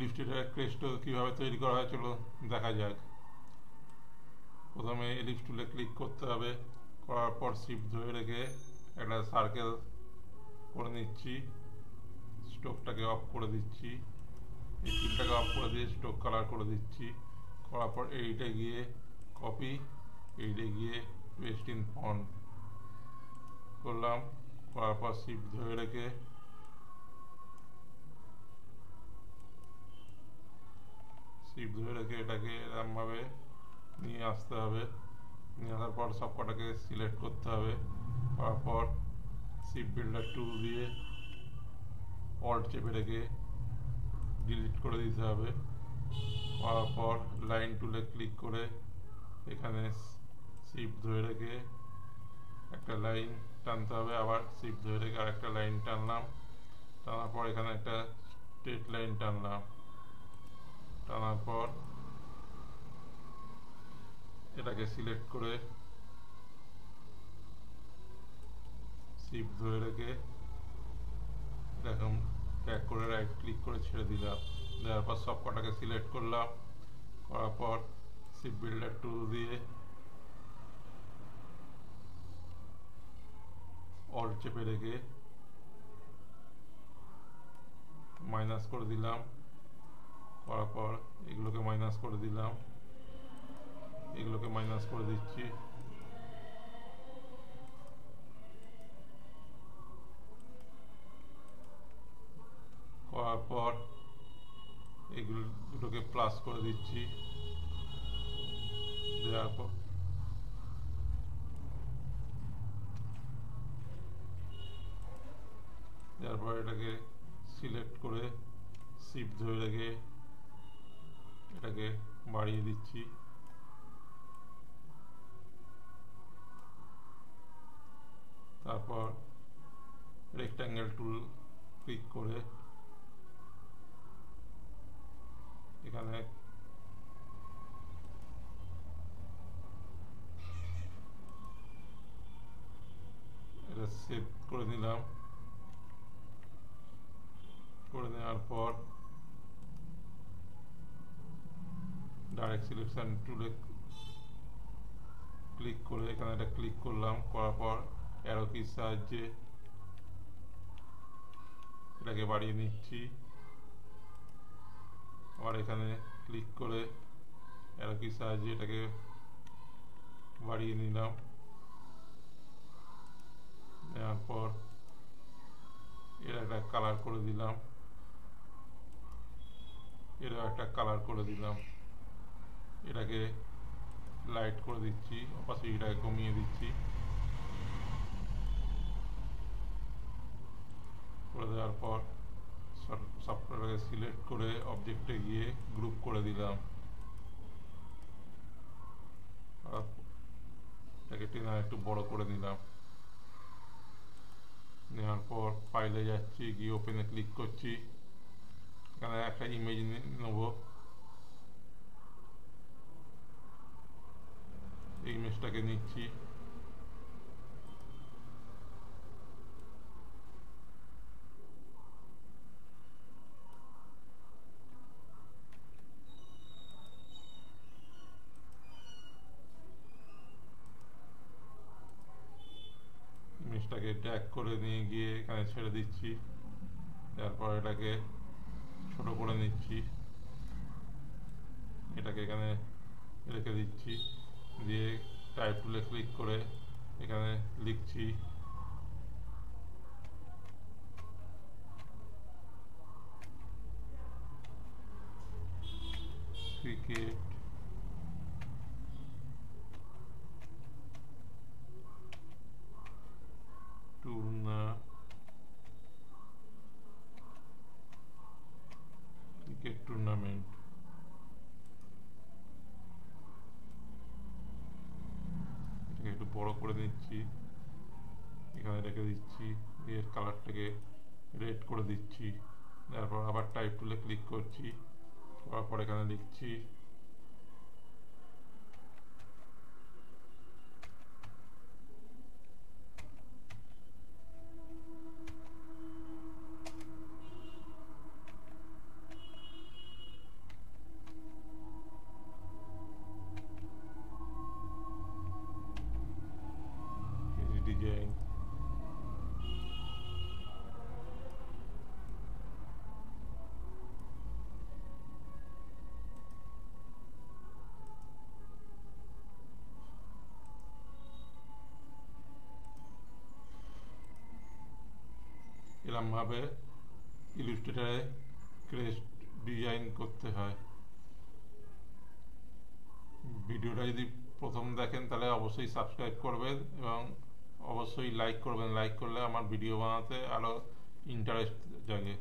ইলিপস্টিকের crest কীভাবে তৈরি করা হয় চলো দেখা যাক। প্রথমে এলিপস টুলে ক্লিক করতে হবে, করার পর শিফট ধরে রেখে একটা সার্কেল করে নিচ্ছি, স্ট্রোকটাকে অফ করে দিচ্ছি, এই ফিলটাকে অফ করে দিয়ে স্ট্রোক কালার করে দিচ্ছি। করার পর এইটা গিয়ে কপি, এইটা গিয়ে পেস্ট ইন ফন্ট করলাম। করার পর শিফট ধরে রেখে এটাকে এরকমভাবে নিয়ে আসতে হবে। নিয়ে আসার পর সব কটাকে সিলেক্ট করতে হবে। করার পর শিফট বিল্ডার টুল দিয়ে অল্ট চেপে রেখে ডিলিট করে দিতে হবে। করার পর লাইন টুলে ক্লিক করে এখানে শিফট ধরে রেখে একটা লাইন টানতে হবে, আবার শিফট ধরে রেখে আরেকটা লাইন টানলাম। টানার পর এখানে একটা স্ট্রেট লাইন টানলাম। টানার পর এটাকে সিলেক্ট করে শিফট ধরে রেখে এরকম ট্র্যাক করে রাইট ক্লিক করে ছেড়ে দিলাম। দেওয়ার পর সব কটাকে সিলেক্ট করলাম। করার পর শিফট বিল্ডার টুল দিয়ে অল্ট চেপে রেখে মাইনাস করে দিলাম। করার পর এগুলোকে মাইনাস করে দিলাম, এগুলোকে মাইনাস করে দিচ্ছি। করার পর এগুলো দুটোকে প্লাস করে দিচ্ছি। দেওয়ার পর এটাকে সিলেক্ট করে শিফট ধরে রেখে এটাকে বাড়িয়ে দিচ্ছি। তারপর রেক্ট্যাঙ্গেল টুল ক্লিক করে এখানে এটা সেভ করে নিলাম। করে নেওয়ার পর ডাইরেক্ট সিলেকশন টুলে ক্লিক করে এখানে এটা ক্লিক করলাম। করার পর অ্যারো কির সাহায্যে এটাকে বাড়িয়ে নিচ্ছি। আবার এখানে ক্লিক করে অ্যারো কির সাহায্যে এটাকে বাড়িয়ে নিলাম। নেওয়ার পর এর একটা কালার করে দিলাম, এরও একটা কালার করে দিলাম। এটাকে লাইট করে দিচ্ছি, অপাসিটিটাকে কমিয়ে দিচ্ছি। করে দেওয়ার পর সফটওয়্যারটাকে সিলেক্ট করে অবজেক্টে গিয়ে গ্রুপ করে দিলাম। এটাকে টেনে একটু বড় করে নিলাম। নেওয়ার পর ফাইলে যাচ্ছি, গিয়ে ওপেনে ক্লিক করছি। এখানে একটা ইমেজ নেব, এই ইমেজটাকে নিচ্ছি। ইমেজটাকে ড্র্যাগ করে নিয়ে গিয়ে এখানে ছেড়ে দিচ্ছি। তারপর এটাকে ছোট করে নিচ্ছি, এটাকে এখানে রেখে দিচ্ছি। দিয়ে টাইপ টুলে ক্লিক করে এখানে লিখছি ক্রিকেট টুর্নামেন্ট। এটাকে একটু বড় করে দিচ্ছি, এখানে রেখে দিচ্ছি। এর কালারটাকে রেড করে দিচ্ছি। তারপর আবার টাইপ টুলে ক্লিক করছি, করার পর এখানে লিখছি এরমভাবে ইলাস্ট্রেটরে ক্রেস্ট ডিজাইন করতে হয়। ভিডিওটা যদি প্রথম দেখেন তাহলে অবশ্যই সাবস্ক্রাইব করবেন এবং অবশ্যই লাইক করবেন। লাইক করলে আমার ভিডিও বানাতে আরও ইন্টারেস্ট জাগে।